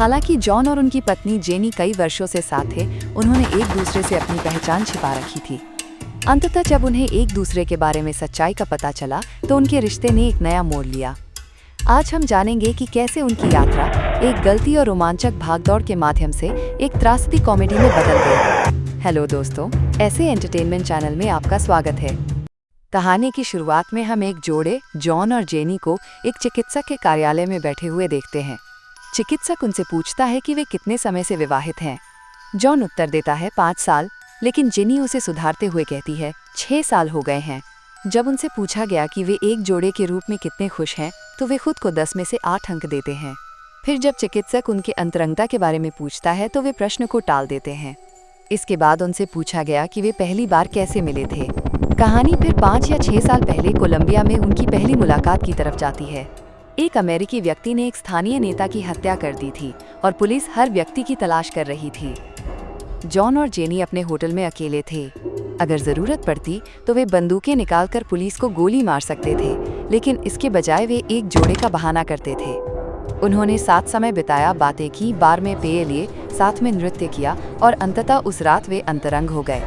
हालांकि जॉन और उनकी पत्नी जेनी कई वर्षों से साथ थे, उन्होंने एक दूसरे से अपनी पहचान छिपा रखी थी। अंततः जब उन्हें एक दूसरे के बारे में सच्चाई का पता चला तो उनके रिश्ते ने एक नया मोड़ लिया। आज हम जानेंगे कि कैसे उनकी यात्रा एक गलती और रोमांचक भागदौड़ के माध्यम से एक त्रासदी कॉमेडी में बदल गई। हेलो दोस्तों, ऐसे एंटरटेनमेंट चैनल में आपका स्वागत है। कहानी की शुरुआत में हम एक जोड़े जॉन और जेनी को एक चिकित्सक के कार्यालय में बैठे हुए देखते हैं। चिकित्सक उनसे पूछता है कि वे कितने समय से विवाहित हैं। जॉन उत्तर देता है 5 साल, लेकिन जेनी उसे सुधारते हुए कहती है 6 साल हो गए हैं। जब उनसे पूछा गया कि वे एक जोड़े के रूप में कितने खुश हैं तो वे खुद को 10 में से 8 अंक देते हैं। फिर जब चिकित्सक उनके अंतरंगता के बारे में पूछता है तो वे प्रश्न को टाल देते हैं। इसके बाद उनसे पूछा गया कि वे पहली बार कैसे मिले थे। कहानी फिर 5 या 6 साल पहले कोलंबिया में उनकी पहली मुलाकात की तरफ जाती है। एक अमेरिकी व्यक्ति ने एक स्थानीय नेता की हत्या कर दी थी और पुलिस हर व्यक्ति की तलाश कर रही थी। जॉन और जेनी अपने होटल में अकेले थे। अगर जरूरत पड़ती तो वे बंदूकें निकालकर पुलिस को गोली मार सकते थे, लेकिन इसके बजाय वे एक जोड़े का बहाना करते थे। उन्होंने साथ समय बिताया, बातें की, बार में पेय लिए, साथ में नृत्य किया और अंततः उस रात वे अंतरंग हो गए।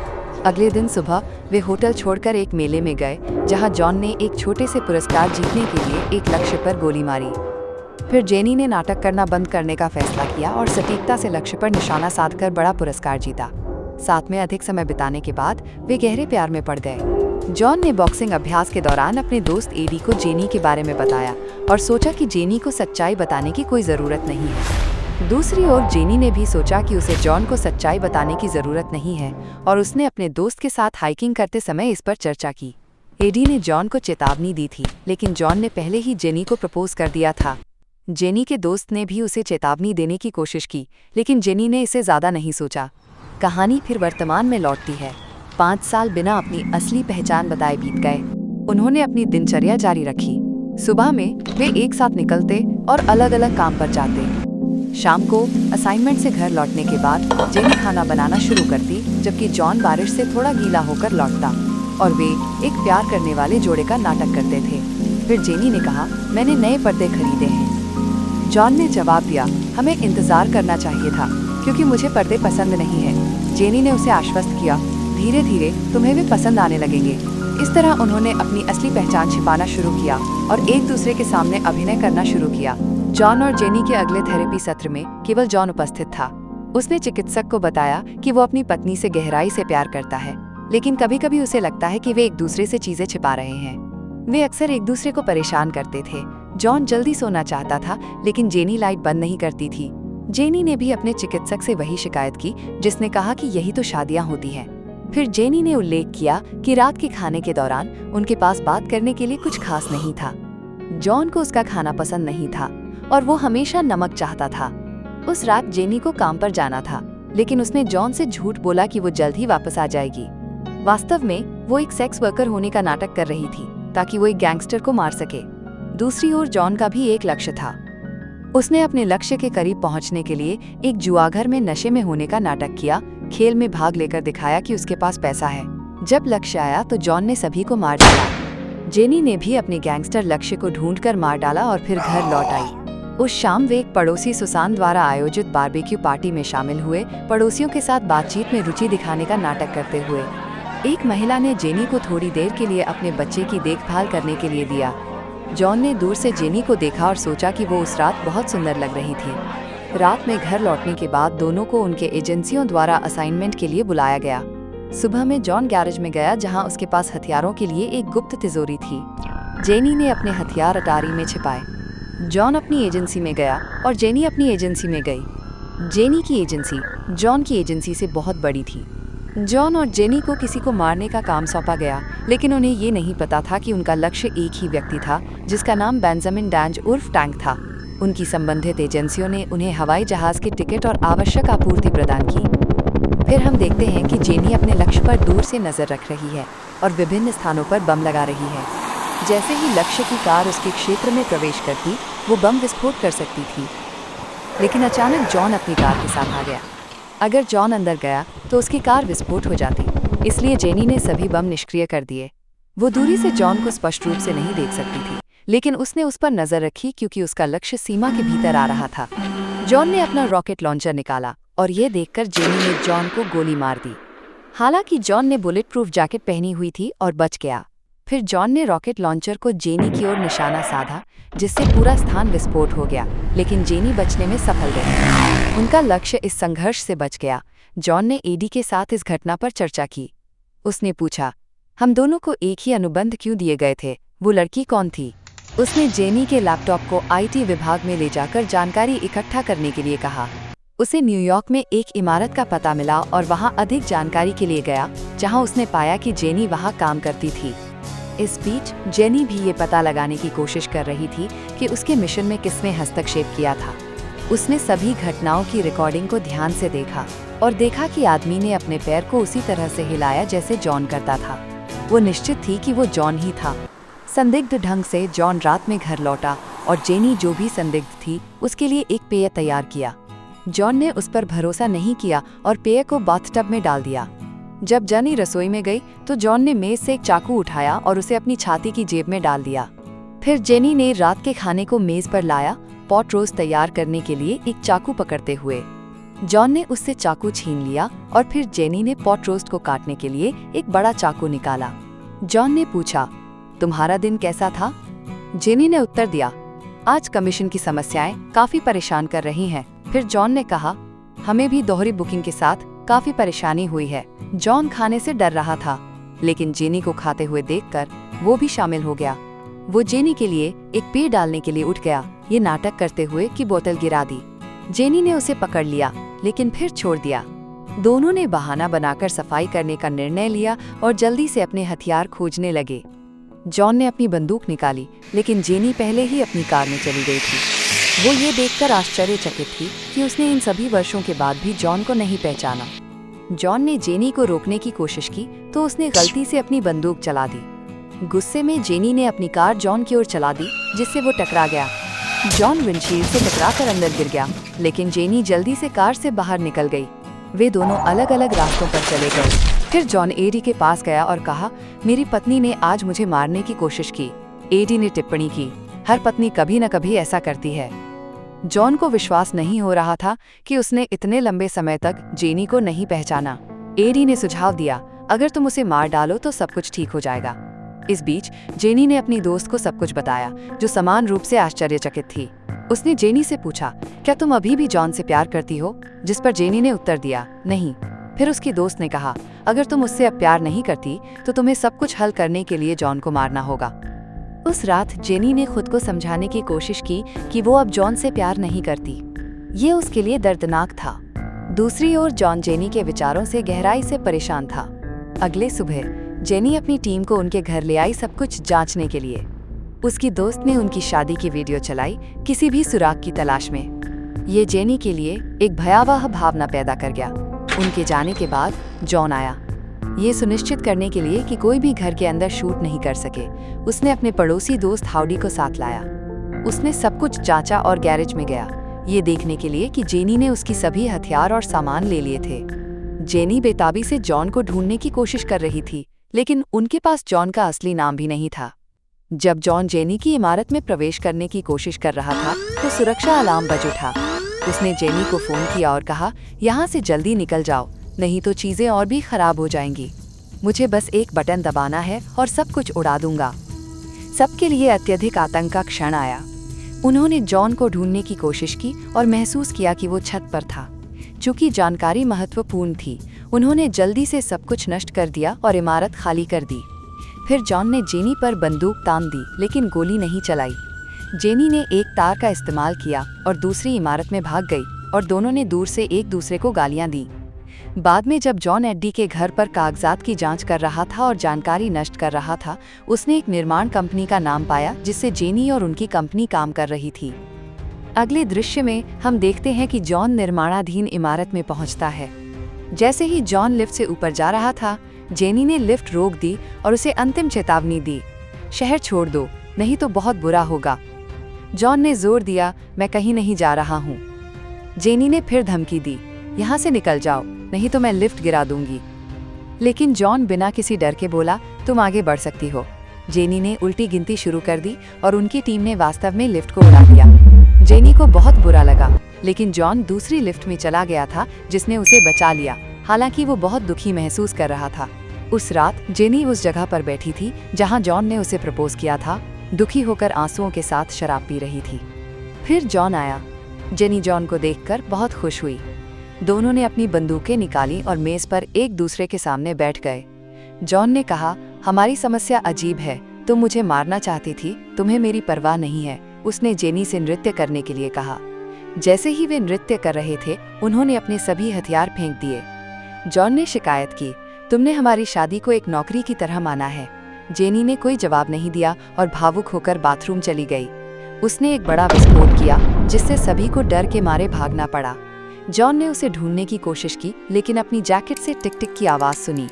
अगले दिन सुबह वे होटल छोड़कर एक मेले में गए, जहां जॉन ने एक छोटे से पुरस्कार जीतने के लिए एक लक्ष्य पर गोली मारी। फिर जेनी ने नाटक करना बंद करने का फैसला किया और सटीकता से लक्ष्य पर निशाना साधकर बड़ा पुरस्कार जीता। साथ में अधिक समय बिताने के बाद वे गहरे प्यार में पड़ गए। जॉन ने बॉक्सिंग अभ्यास के दौरान अपने दोस्त एडी को जेनी के बारे में बताया और सोचा कि जेनी को सच्चाई बताने की कोई जरूरत नहीं है। दूसरी ओर जेनी ने भी सोचा कि उसे जॉन को सच्चाई बताने की जरूरत नहीं है और उसने अपने दोस्त के साथ हाइकिंग करते समय इस पर चर्चा की। एडी ने जॉन को चेतावनी दी थी, लेकिन जॉन ने पहले ही जेनी को प्रपोज कर दिया था। जेनी के दोस्त ने भी उसे चेतावनी देने की कोशिश की, लेकिन जेनी ने इसे ज्यादा नहीं सोचा। कहानी फिर वर्तमान में लौटती है। 5 साल बिना अपनी असली पहचान बताए बीत गए। उन्होंने अपनी दिनचर्या जारी रखी। सुबह में वे एक साथ निकलते और अलग अलग काम पर जाते। शाम को असाइनमेंट से घर लौटने के बाद जेनी खाना बनाना शुरू करती, जबकि जॉन बारिश से थोड़ा गीला होकर लौटता और वे एक प्यार करने वाले जोड़े का नाटक करते थे। फिर जेनी ने कहा, मैंने नए पर्दे खरीदे हैं। जॉन ने जवाब दिया, हमें इंतजार करना चाहिए था क्योंकि मुझे पर्दे पसंद नहीं है। जेनी ने उसे आश्वस्त किया, धीरे धीरे तुम्हें भी पसंद आने लगेंगे। इस तरह उन्होंने अपनी असली पहचान छिपाना शुरू किया और एक दूसरे के सामने अभिनय करना शुरू किया। जॉन और जेनी के अगले थेरेपी सत्र में केवल जॉन उपस्थित था। उसने चिकित्सक को बताया कि वो अपनी पत्नी से गहराई से प्यार करता है, लेकिन कभी कभी उसे लगता है कि वे एक दूसरे से चीजें छिपा रहे हैं। वे अक्सर एक दूसरे को परेशान करते थे। जॉन जल्दी सोना चाहता था, लेकिन जेनी लाइट बंद नहीं करती थी। जेनी ने भी अपने चिकित्सक से वही शिकायत की, जिसने कहा कि यही तो शादियां होती हैं। फिर जेनी ने उल्लेख किया कि रात के खाने के दौरान उनके पास बात करने के लिए कुछ खास नहीं था। जॉन को उसका खाना पसंद नहीं था और वो हमेशा नमक चाहता था। उस रात जेनी को काम पर जाना था, लेकिन उसने जॉन से झूठ बोला कि वो जल्द ही वापस आ जाएगी। वास्तव में वो एक सेक्स वर्कर होने का नाटक कर रही थी ताकि वो एक गैंगस्टर को मार सके। दूसरी ओर जॉन का भी एक लक्ष्य था। उसने अपने लक्ष्य के करीब पहुंचने के लिए एक जुआघर में नशे में होने का नाटक किया, खेल में भाग लेकर दिखाया कि उसके पास पैसा है। जब लक्ष्य आया तो जॉन ने सभी को मार डाला। जेनी ने भी अपने गैंगस्टर लक्ष्य को ढूंढकर मार डाला और फिर घर लौट आई। उस शाम वे एक पड़ोसी सुसान द्वारा आयोजित बारबेक्यू पार्टी में शामिल हुए, पड़ोसियों के साथ बातचीत में रुचि दिखाने का नाटक करते हुए। एक महिला ने जेनी को थोड़ी देर के लिए अपने बच्चे की देखभाल करने के लिए दिया। जॉन ने दूर से जेनी को देखा और सोचा कि वो उस रात बहुत सुंदर लग रही थी। रात में घर लौटने के बाद दोनों को उनके एजेंसियों द्वारा असाइनमेंट के लिए बुलाया गया। सुबह में जॉन गैरेज में गया, जहां उसके पास हथियारों के लिए एक गुप्त तिजोरी थी। जेनी ने अपने हथियार अटारी में छिपाए। जॉन अपनी एजेंसी में गया और जेनी अपनी एजेंसी में गई। जेनी की एजेंसी जॉन की एजेंसी से बहुत बड़ी थी। जॉन और जेनी को किसी को मारने का काम सौंपा गया, लेकिन उन्हें ये नहीं पता था कि उनका लक्ष्य एक ही व्यक्ति था, जिसका नाम बेंजामिन डैंज उर्फ टैंक था। उनकी संबंधित एजेंसियों ने उन्हें हवाई जहाज के टिकट और आवश्यक आपूर्ति प्रदान की। फिर हम देखते हैं कि जेनी अपने लक्ष्य पर दूर से नजर रख रही है और विभिन्न स्थानों पर बम लगा रही है। जैसे ही लक्ष्य की कार उसके क्षेत्र में प्रवेश करती, वो बम विस्फोट कर सकती थी। लेकिन अचानक जॉन अपनी कार के साथ आ गया। अगर जॉन अंदर गया तो उसकी कार विस्फोट हो जाती, इसलिए जेनी ने सभी बम निष्क्रिय कर दिए। वो दूरी से जॉन को स्पष्ट रूप से नहीं देख सकती थी, लेकिन उसने उस पर नजर रखी क्योंकि उसका लक्ष्य सीमा के भीतर आ रहा था। जॉन ने अपना रॉकेट लॉन्चर निकाला और ये देखकर जेनी ने जॉन को गोली मार दी। हालांकि जॉन ने बुलेट प्रूफ जैकेट पहनी हुई थी और बच गया। फिर जॉन ने रॉकेट लॉन्चर को जेनी की ओर निशाना साधा, जिससे पूरा स्थान विस्फोट हो गया, लेकिन जेनी बचने में सफल रही। उनका लक्ष्य इस संघर्ष से बच गया। जॉन ने एडी के साथ इस घटना पर चर्चा की। उसने पूछा, हम दोनों को एक ही अनुबंध क्यों दिए गए थे? वो लड़की कौन थी? उसने जेनी के लैपटॉप को आईटी विभाग में ले जाकर जानकारी इकट्ठा करने के लिए कहा। उसे न्यूयॉर्क में एक इमारत का पता मिला और वहां अधिक जानकारी के लिए गया, जहां उसने पाया कि जेनी वहां काम करती थी। इस बीच जेनी भी ये पता लगाने की कोशिश कर रही थी कि उसके मिशन में किसने हस्तक्षेप किया था। उसने सभी घटनाओं की रिकॉर्डिंग को ध्यान से देखा और देखा कि आदमी ने अपने पैर को उसी तरह से हिलाया जैसे जॉन करता था। वो निश्चित थी कि वो जॉन ही था। संदिग्ध ढंग से जॉन रात में घर लौटा और जेनी जो भी संदिग्ध थी उसके लिए एक पेय तैयार किया। जॉन ने उस पर भरोसा नहीं किया और पेय को बाथटब में डाल दिया। जब जेनी रसोई में गई तो जॉन ने मेज से एक चाकू उठाया और उसे अपनी छाती की जेब में डाल दिया। फिर जेनी ने रात के खाने को मेज पर लाया, पॉट रोस्ट तैयार करने के लिए एक चाकू पकड़ते हुए। जॉन ने उससे चाकू छीन लिया और फिर जेनी ने पॉट रोस्ट को काटने के लिए एक बड़ा चाकू निकाला। जॉन ने पूछा, तुम्हारा दिन कैसा था? जेनी ने उत्तर दिया, आज कमीशन की समस्याएं काफी परेशान कर रही हैं। फिर जॉन ने कहा, हमें भी दोहरी बुकिंग के साथ काफी परेशानी हुई है। जॉन खाने से डर रहा था, लेकिन जेनी को खाते हुए देखकर वो भी शामिल हो गया। वो जेनी के लिए एक पेय डालने के लिए उठ गया, ये नाटक करते हुए कि बोतल गिरा दी। जेनी ने उसे पकड़ लिया, लेकिन फिर छोड़ दिया। दोनों ने बहाना बनाकर सफाई करने का निर्णय लिया और जल्दी से अपने हथियार खोजने लगे। जॉन ने अपनी बंदूक निकाली, लेकिन जेनी पहले ही अपनी कार में चली गई थी। वो ये देखकर आश्चर्यचकित थी कि उसने इन सभी वर्षों के बाद भी जॉन को नहीं पहचाना। जॉन ने जेनी को रोकने की कोशिश की तो उसने गलती से अपनी बंदूक चला दी। गुस्से में जेनी ने अपनी कार जॉन की ओर चला दी, जिससे वो टकरा गया। जॉन विंडशील्ड से टकराकर अंदर गिर गया, लेकिन जेनी जल्दी से कार से बाहर निकल गई। वे दोनों अलग अलग रास्तों पर चले गए। फिर जॉन एडी के पास गया और कहा, मेरी पत्नी ने आज मुझे मारने की कोशिश की। एडी ने टिप्पणी की, हर पत्नी कभी न कभी ऐसा करती है। जॉन को विश्वास नहीं हो रहा था कि उसने इतने लंबे समय तक जेनी को नहीं पहचाना। एडी ने सुझाव दिया, अगर तुम उसे मार डालो तो सब कुछ ठीक हो जाएगा। इस बीच जेनी ने अपनी दोस्त को सब कुछ बताया, जो समान रूप से आश्चर्यचकित थी। उसने जेनी से पूछा, क्या तुम अभी भी जॉन से प्यार करती हो? जिस पर जेनी ने उत्तर दिया, नहीं। फिर उसकी दोस्त ने कहा, अगर तुम उससे अब प्यार नहीं करती तो तुम्हें सब कुछ हल करने के लिए जॉन को मारना होगा। उस रात जेनी ने खुद को समझाने की कोशिश की कि वो अब जॉन से प्यार नहीं करती। ये उसके लिए दर्दनाक था। दूसरी ओर जॉन जेनी के विचारों से गहराई से परेशान था। अगले सुबह जेनी अपनी टीम को उनके घर ले आई, सब कुछ जांचने के लिए। उसकी दोस्त ने उनकी शादी की वीडियो चलाई, किसी भी सुराग की तलाश में। ये जेनी के लिए एक भयावह भावना पैदा कर गया। उनके जाने के बाद जॉन आया, ये सुनिश्चित करने के लिए कि कोई भी घर के अंदर शूट नहीं कर सके। उसने अपने पड़ोसी दोस्त हाउडी को साथ लाया। उसने सब कुछ जांचा और गैरेज में गया, ये देखने के लिए कि जेनी ने उसकी सभी हथियार और सामान ले लिए थे। जेनी बेताबी से जॉन को ढूंढने की कोशिश कर रही थी, लेकिन उनके पास जॉन का असली नाम भी नहीं था। जब जॉन जेनी की इमारत में प्रवेश करने की कोशिश कर रहा था तो सुरक्षा अलार्म बज उठा। उसने जेनी को फोन किया और कहा, यहाँ से जल्दी निकल जाओ, नहीं तो चीजें और भी खराब हो जाएंगी। मुझे बस एक बटन दबाना है और सब कुछ उड़ा दूंगा। सबके लिए अत्यधिक आतंक का क्षण आया। उन्होंने जॉन को ढूंढने की कोशिश की और महसूस किया कि वो छत पर था। चूंकि जानकारी महत्वपूर्ण थी, उन्होंने जल्दी से सब कुछ नष्ट कर दिया और इमारत खाली कर दी। फिर जॉन ने जेनी पर बंदूक तान दी, लेकिन गोली नहीं चलाई। जेनी ने एक तार का इस्तेमाल किया और दूसरी इमारत में भाग गई और दोनों ने दूर से एक दूसरे को गालियां दी। बाद में जब जॉन एड्डी के घर पर कागजात की जांच कर रहा था और जानकारी नष्ट कर रहा था, उसने एक निर्माण कंपनी का नाम पाया जिससे जेनी और उनकी कंपनी काम कर रही थी। अगले दृश्य में हम देखते हैं कि जॉन निर्माणाधीन इमारत में पहुंचता है। जैसे ही जॉन लिफ्ट से ऊपर जा रहा था, जेनी ने लिफ्ट रोक दी और उसे अंतिम चेतावनी दी, शहर छोड़ दो, नहीं तो बहुत बुरा होगा। जॉन ने जोर दिया, मैं कहीं नहीं जा रहा हूँ। जेनी ने फिर धमकी दी, यहाँ से निकल जाओ, नहीं तो मैं लिफ्ट गिरा दूंगी। लेकिन जॉन बिना किसी डर के बोला, तुम आगे बढ़ सकती हो। जेनी ने उल्टी गिनती शुरू कर दी और उनकी टीम ने वास्तव में लिफ्ट को उड़ा दिया। जेनी को बहुत बुरा लगा, लेकिन जॉन दूसरी लिफ्ट में चला गया था जिसने उसे बचा लिया, हालांकि वो बहुत दुखी महसूस कर रहा था। उस रात जेनी उस जगह पर बैठी थी जहां जॉन ने उसे प्रपोज किया था, दुखी होकर आंसुओं के साथ शराब पी रही थी। फिर जॉन आया। जेनी जॉन को देखकर बहुत खुश हुई। दोनों ने अपनी बंदूकें निकाली और मेज पर एक दूसरे के सामने बैठ गए। जॉन ने कहा, हमारी समस्या अजीब है, तुम मुझे मारना चाहती थी, तुम्हें मेरी परवाह नहीं है। उसने जेनी से नृत्य करने के लिए कहा। जैसे ही वे नृत्य कर रहे थे, उन्होंने अपने सभी हथियार फेंक दिए। जॉन ने शिकायत की, तुमने हमारी शादी को एक नौकरी की तरह माना है। जेनी ने कोई जवाब नहीं दिया और भावुक होकर बाथरूम चली गई। उसने एक बड़ा विस्फोट किया जिससे सभी को डर के मारे भागना पड़ा। जॉन ने उसे ढूंढने की कोशिश की, लेकिन अपनी जैकेट से टिक टिक की आवाज़ सुनी।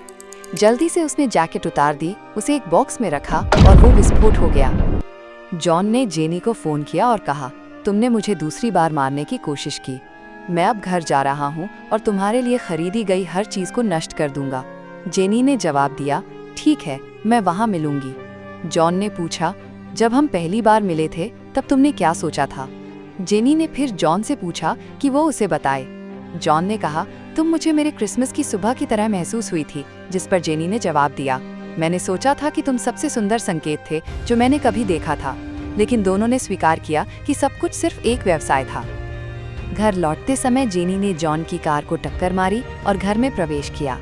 जल्दी से उसने जैकेट उतार दी, उसे एक बॉक्स में रखा और वो विस्फोट हो गया। जॉन ने जेनी को फ़ोन किया और कहा, तुमने मुझे दूसरी बार मारने की कोशिश की। मैं अब घर जा रहा हूँ और तुम्हारे लिए खरीदी गई हर चीज़ को नष्ट कर दूंगा। जेनी ने जवाब दिया, ठीक है, मैं वहाँ मिलूंगी। जॉन ने पूछा, जब हम पहली बार मिले थे तब तुमने क्या सोचा था? जेनी ने फिर जॉन से पूछा कि वो उसे बताए। जॉन ने कहा, तुम मुझे मेरे क्रिसमस की सुबह की तरह महसूस हुई थी। जिस पर जेनी ने जवाब दिया, मैंने सोचा था कि तुम सबसे सुंदर संकेत थे जो मैंने कभी देखा था। लेकिन दोनों ने स्वीकार किया कि सब कुछ सिर्फ एक व्यवसाय था। घर लौटते समय जेनी ने जॉन की कार को टक्कर मारी और घर में प्रवेश किया।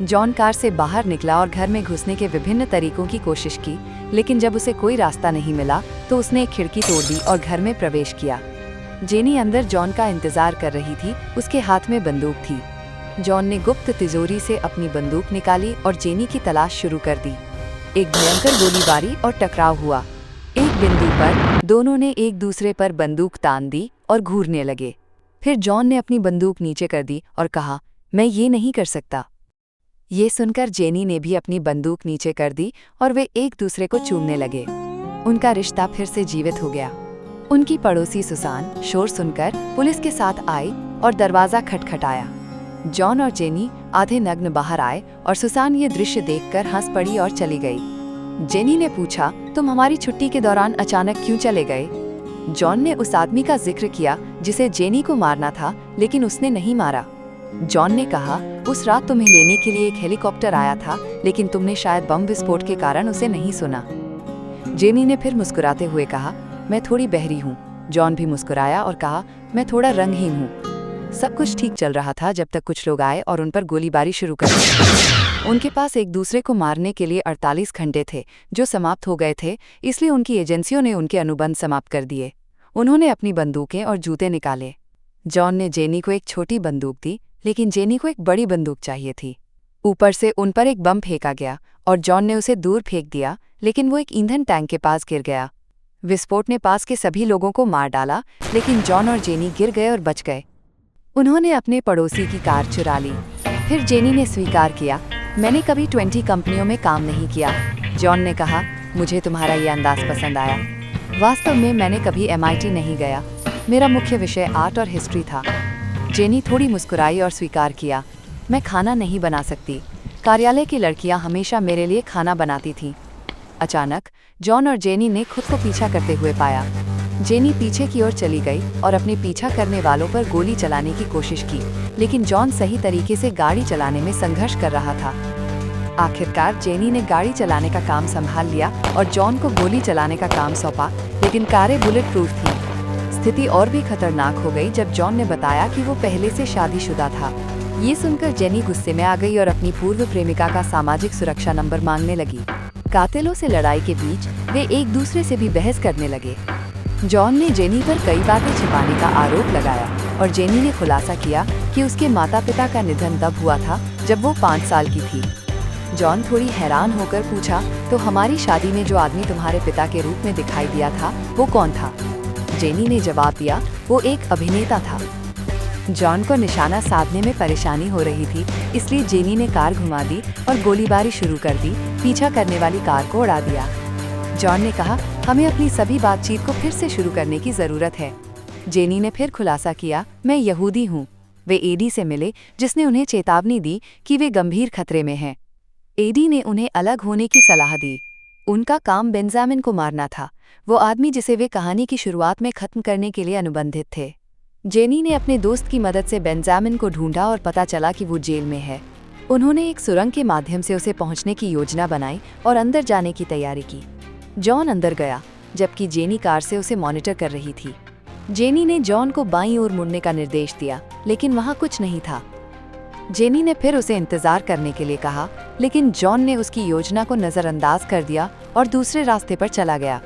जॉन कार से बाहर निकला और घर में घुसने के विभिन्न तरीकों की कोशिश की, लेकिन जब उसे कोई रास्ता नहीं मिला तो उसने एक खिड़की तोड़ दी और घर में प्रवेश किया। जेनी अंदर जॉन का इंतजार कर रही थी, उसके हाथ में बंदूक थी। जॉन ने गुप्त तिजोरी से अपनी बंदूक निकाली और जेनी की तलाश शुरू कर दी। एक भयंकर गोलीबारी और टकराव हुआ। एक बिंदु पर दोनों ने एक दूसरे पर बंदूक तान दी और घूरने लगे। फिर जॉन ने अपनी बंदूक नीचे कर दी और कहा, मैं ये नहीं कर सकता। ये सुनकर जेनी ने भी अपनी बंदूक नीचे कर दी और वे एक दूसरे को चूमने लगे। उनका रिश्ता फिर से जीवित हो गया। उनकी पड़ोसी सुसान शोर सुनकर पुलिस के साथ आई और दरवाजा खटखटाया। जॉन और जेनी आधे नग्न बाहर आए और सुसान ये दृश्य देखकर हंस पड़ी और चली गई। जेनी ने पूछा, तुम हमारी छुट्टी के दौरान अचानक क्यों चले गए? जॉन ने उस आदमी का जिक्र किया जिसे जेनी को मारना था, लेकिन उसने नहीं मारा। जॉन ने कहा, उस रात तुम्हें लेने के लिए एक हेलीकॉप्टर आया था, लेकिन तुमने शायद बम विस्फोट के कारण उसे नहीं सुना। जेनी ने फिर मुस्कुराते हुए कहा, मैं थोड़ी बहरी हूँ। जॉन भी मुस्कुराया और कहा, मैं थोड़ा रंगहीन हूँ। सब कुछ ठीक चल रहा था जब तक कुछ लोग आए और उन पर गोलीबारी शुरू कर दी। उनके पास एक दूसरे को मारने के लिए 48 घंटे थे जो समाप्त हो गए थे, इसलिए उनकी एजेंसियों ने उनके अनुबंध समाप्त कर दिए। उन्होंने अपनी बंदूकें और जूते निकाले। जॉन ने जेनी को एक छोटी बंदूक दी, लेकिन जेनी को एक बड़ी बंदूक चाहिए थी। ऊपर से उन पर एक बम फेंका गया और जॉन ने उसे दूर फेंक दिया, लेकिन वो एक ईंधन टैंक के पास गिर गया। विस्फोट ने पास के सभी लोगों को मार डाला, लेकिन जॉन और जेनी गिर गए और बच गए। उन्होंने अपने पड़ोसी की कार चुरा ली। फिर जेनी ने स्वीकार किया, मैंने कभी 20 कंपनियों में काम नहीं किया। जॉन ने कहा, मुझे तुम्हारा ये अंदाज पसंद आया। वास्तव में मैंने कभी MIT नहीं गया। मेरा मुख्य विषय आर्ट और हिस्ट्री था। जेनी थोड़ी मुस्कुराई और स्वीकार किया, मैं खाना नहीं बना सकती। कार्यालय की लड़कियां हमेशा मेरे लिए खाना बनाती थीं। अचानक जॉन और जेनी ने खुद को पीछा करते हुए पाया। जेनी पीछे की ओर चली गई और अपने पीछा करने वालों पर गोली चलाने की कोशिश की, लेकिन जॉन सही तरीके से गाड़ी चलाने में संघर्ष कर रहा था। आखिरकार जेनी ने गाड़ी चलाने का काम संभाल लिया और जॉन को गोली चलाने का काम सौंपा, लेकिन कारें बुलेट प्रूफ थी। स्थिति और भी खतरनाक हो गई जब जॉन ने बताया कि वो पहले से शादीशुदा था। ये सुनकर जेनी गुस्से में आ गई और अपनी पूर्व प्रेमिका का सामाजिक सुरक्षा नंबर मांगने लगी। कातिलों से लड़ाई के बीच वे एक दूसरे से भी बहस करने लगे। जॉन ने जेनी पर कई बातें छिपाने का आरोप लगाया और जेनी ने खुलासा किया कि उसके माता पिता का निधन तब हुआ था जब वो 5 साल की थी। जॉन थोड़ी हैरान होकर पूछा, तो हमारी शादी में जो आदमी तुम्हारे पिता के रूप में दिखाई दिया था वो कौन था? जेनी ने जवाब दिया, वो एक अभिनेता था। जॉन को निशाना साधने में परेशानी हो रही थी, इसलिए जेनी ने कार घुमा दी और गोलीबारी शुरू कर दी, पीछा करने वाली कार को उड़ा दिया। जॉन ने कहा, हमें अपनी सभी बातचीत को फिर से शुरू करने की ज़रूरत है। जेनी ने फिर खुलासा किया, मैं यहूदी हूँ। वे एडी से मिले जिसने उन्हें चेतावनी दी कि वे गंभीर खतरे में हैं। एडी ने उन्हें अलग होने की सलाह दी। उनका काम बेंजामिन को मारना था, वो आदमी जिसे वे कहानी की शुरुआत में खत्म करने के लिए अनुबंधित थे। जेनी ने अपने दोस्त की मदद से बेंजामिन को ढूंढा और पता चला कि वो जेल में है। उन्होंने एक सुरंग के माध्यम से उसे पहुंचने की योजना बनाई और अंदर जाने की तैयारी की। जॉन अंदर गया, जबकि जेनी कार से उसे मॉनिटर कर रही थी। जेनी ने जॉन को बाईं ओर मुड़ने का निर्देश दिया, लेकिन वहां कुछ नहीं था। जेनी ने फिर उसे इंतजार करने के लिए कहा, लेकिन जॉन ने उसकी योजना को नजरअंदाज कर दिया और दूसरे रास्ते पर चला गया।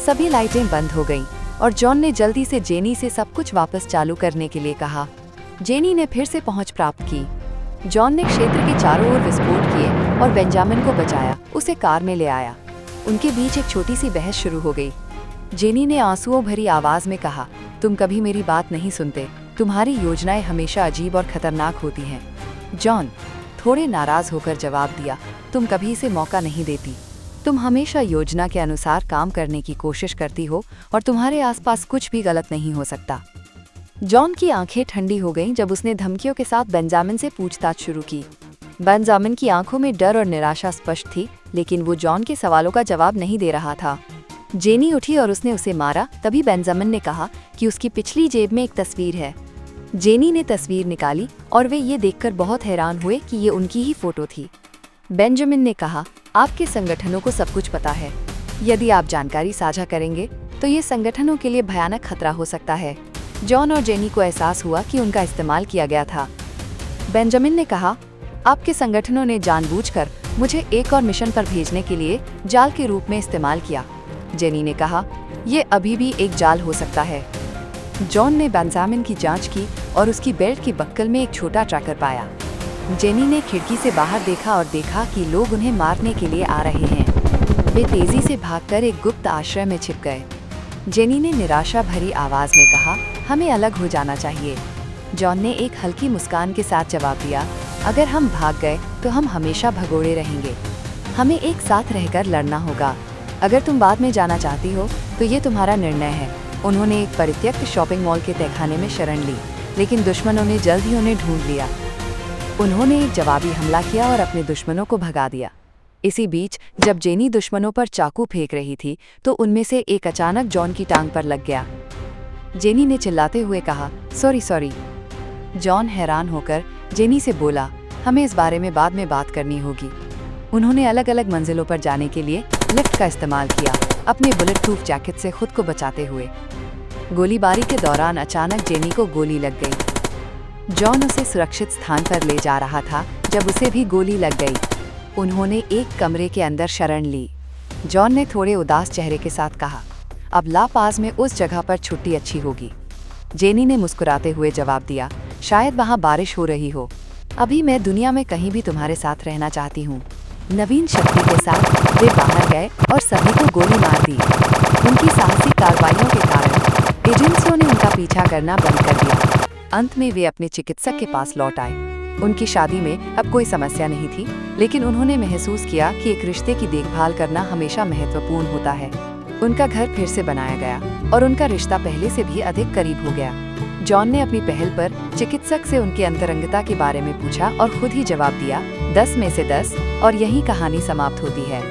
सभी लाइटें बंद हो गईं और जॉन ने जल्दी से जेनी से सब कुछ वापस चालू करने के लिए कहा। जेनी ने फिर से पहुंच प्राप्त की। जॉन ने क्षेत्र के चारों ओर विस्फोट किए और बेंजामिन को बचाया, उसे कार में ले आया। उनके बीच एक छोटी सी बहस शुरू हो गई। जेनी ने आंसुओं भरी आवाज में कहा, तुम कभी मेरी बात नहीं सुनते, तुम्हारी योजनाएं हमेशा अजीब और खतरनाक होती हैं। जॉन थोड़े नाराज होकर जवाब दिया, तुम कभी इसे मौका नहीं देती। तुम हमेशा योजना के अनुसार काम करने की कोशिश करती हो और तुम्हारे आसपास कुछ भी गलत नहीं हो सकता। जॉन की आंखें ठंडी हो गईं जब उसने धमकियों के साथ बेंजामिन से पूछताछ शुरू की। बेंजामिन की आंखों में डर और निराशा स्पष्ट थी, लेकिन वो जॉन के सवालों का जवाब नहीं दे रहा था। जेनी उठी और उसने उसे मारा। तभी बेंजामिन ने कहा कि उसकी पिछली जेब में एक तस्वीर है। जेनी ने तस्वीर निकाली और वे ये देखकर बहुत हैरान हुए कि ये उनकी ही फोटो थी। बेंजामिन ने कहा, आपके संगठनों को सब कुछ पता है। यदि आप जानकारी साझा करेंगे तो ये संगठनों के लिए भयानक खतरा हो सकता है। जॉन और जेनी को एहसास हुआ कि उनका इस्तेमाल किया गया था। बेंजामिन ने कहा, आपके संगठनों ने जानबूझकर मुझे एक और मिशन पर भेजने के लिए जाल के रूप में इस्तेमाल किया। जेनी ने कहा, यह अभी भी एक जाल हो सकता है। जॉन ने बेंजामिन की जांच की और उसकी बेल्ट की बक्कल में एक छोटा ट्रैकर पाया। जेनी ने खिड़की से बाहर देखा और देखा कि लोग उन्हें मारने के लिए आ रहे हैं। वे तेजी से भागकर एक गुप्त आश्रय में छिप गए। जेनी ने निराशा भरी आवाज में कहा, हमें अलग हो जाना चाहिए। जॉन ने एक हल्की मुस्कान के साथ जवाब दिया, अगर हम भाग गए तो हम हमेशा भगोड़े रहेंगे। हमें एक साथ रहकर लड़ना होगा। अगर तुम बाद में जाना चाहती हो तो ये तुम्हारा निर्णय है। उन्होंने एक परित्यक्त शॉपिंग मॉल के तहखाने में शरण ली, लेकिन दुश्मनों ने जल्द ही उन्हें ढूंढ लिया। उन्होंने एक जवाबी हमला किया और अपने दुश्मनों को भगा दिया। इसी बीच जब जेनी दुश्मनों पर चाकू फेंक रही थी तो उनमें से एक अचानक जॉन की टांग पर लग गया। जेनी ने चिल्लाते हुए कहा, सॉरी। जॉन हैरान होकर जेनी से बोला, हमें इस बारे में बाद में बात करनी होगी। उन्होंने अलग अलग मंजिलों पर जाने के लिए लिफ्ट का इस्तेमाल किया, अपने बुलेट प्रूफ जैकेट से खुद को बचाते हुए। गोलीबारी के दौरान अचानक जेनी को गोली लग गई। जॉन उसे सुरक्षित स्थान पर ले जा रहा था जब उसे भी गोली लग गई। उन्होंने एक कमरे के अंदर शरण ली। जॉन ने थोड़े उदास चेहरे के साथ कहा, अब ला पास में उस जगह पर छुट्टी अच्छी होगी। जेनी ने मुस्कुराते हुए जवाब दिया, शायद वहाँ बारिश हो रही हो। अभी मैं दुनिया में कहीं भी तुम्हारे साथ रहना चाहती हूँ। नवीन शक्ति के साथ वे बाहर गए और सभी को गोली मार दी। उनकी साहसिक कार्रवाइयों के कारण एजेंसियों ने उनका पीछा करना बंद कर दिया। अंत में वे अपने चिकित्सक के पास लौट आए। उनकी शादी में अब कोई समस्या नहीं थी, लेकिन उन्होंने महसूस किया कि एक रिश्ते की देखभाल करना हमेशा महत्वपूर्ण होता है। उनका घर फिर से बनाया गया और उनका रिश्ता पहले से भी अधिक करीब हो गया। जॉन ने अपनी पहल पर चिकित्सक से उनकी अंतरंगता के बारे में पूछा और खुद ही जवाब दिया, 10 में से 10, और यही कहानी समाप्त होती है।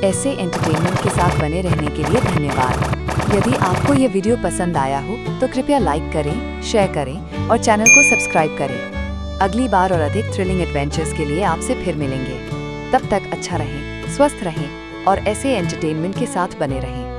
ऐसे एंटरटेनमेंट के साथ बने रहने के लिए धन्यवाद। यदि आपको ये वीडियो पसंद आया हो तो कृपया लाइक करें, शेयर करें और चैनल को सब्सक्राइब करें। अगली बार और अधिक थ्रिलिंग एडवेंचर्स के लिए आपसे फिर मिलेंगे। तब तक अच्छा रहें, स्वस्थ रहें और ऐसे एंटरटेनमेंट के साथ बने रहें।